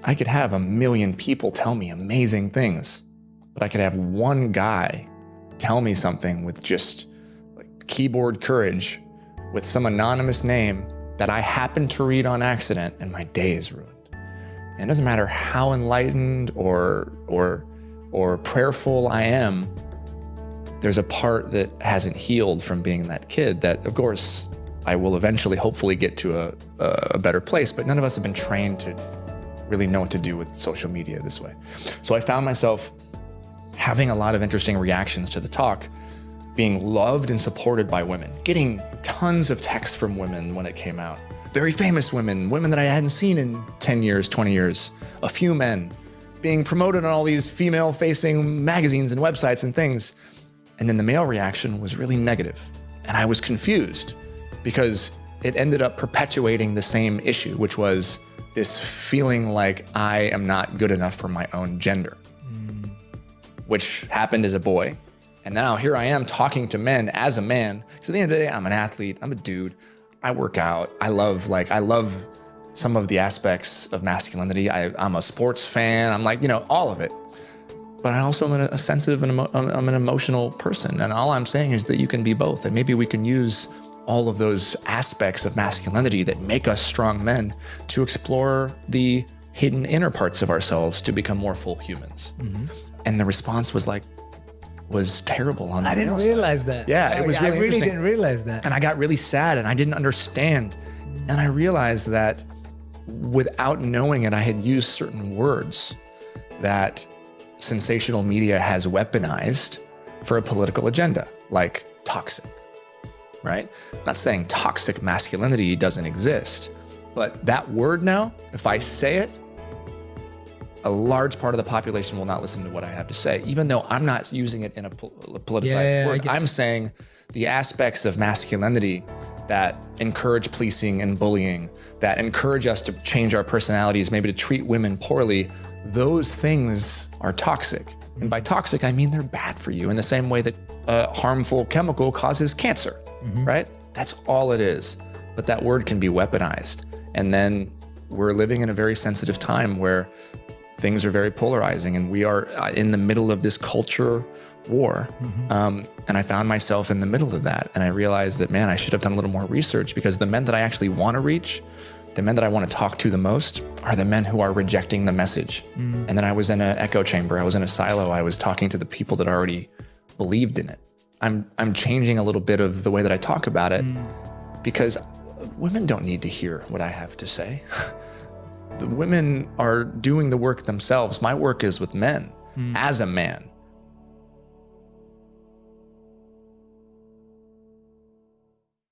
I could have 1 million people tell me amazing things, but I could have one guy tell me something with just like keyboard courage with some anonymous name that I happened to read on accident, and my day is ruined. And it doesn't matter how enlightened or prayerful I am, there's a part that hasn't healed from being that kid that, of course, I will eventually hopefully get to a better place, but none of us have been trained to really know what to do with social media this way. So I found myself having a lot of interesting reactions to the talk, being loved and supported by women, getting tons of texts from women when it came out. Very famous women, women that I hadn't seen in 10 years, 20 years, a few men, being promoted on all these female-facing magazines and websites and things. And then the male reaction was really negative. And I was confused because it ended up perpetuating the same issue, which was this feeling like I am not good enough for my own gender, which happened as a boy. And now here I am talking to men as a man. Because at the end of the day, I'm an athlete, I'm a dude, I work out, I love some of the aspects of masculinity. I'm a sports fan, I'm like, all of it. But I also am a sensitive and I'm an emotional person. And all I'm saying is that you can be both. And maybe we can use all of those aspects of masculinity that make us strong men to explore the hidden inner parts of ourselves to become more full humans. Mm-hmm. And the response was terrible on I didn't realize that. Yeah, it was really interesting. Didn't realize that. And I got really sad and I didn't understand. And I realized that without knowing it, I had used certain words that sensational media has weaponized for a political agenda, like toxic, right? I'm not saying toxic masculinity doesn't exist, but that word now, if I say it, a large part of the population will not listen to what I have to say, even though I'm not using it in a politicized word. I'm saying the aspects of masculinity that encourage policing and bullying, that encourage us to change our personalities, maybe to treat women poorly, those things are toxic. And by toxic, I mean they're bad for you in the same way that a harmful chemical causes cancer, right? That's all it is. But that word can be weaponized. And then we're living in a very sensitive time where things are very polarizing and we are in the middle of this culture war. And I found myself in the middle of that. And I realized that, man, I should have done a little more research because the men that I actually want to reach, the men that I want to talk to the most are the men who are rejecting the message. And then I was in an echo chamber. I was in a silo. I was talking to the people that already believed in it. I'm changing a little bit of the way that I talk about it because women don't need to hear what I have to say. The women are doing the work themselves. My work is with men as a man.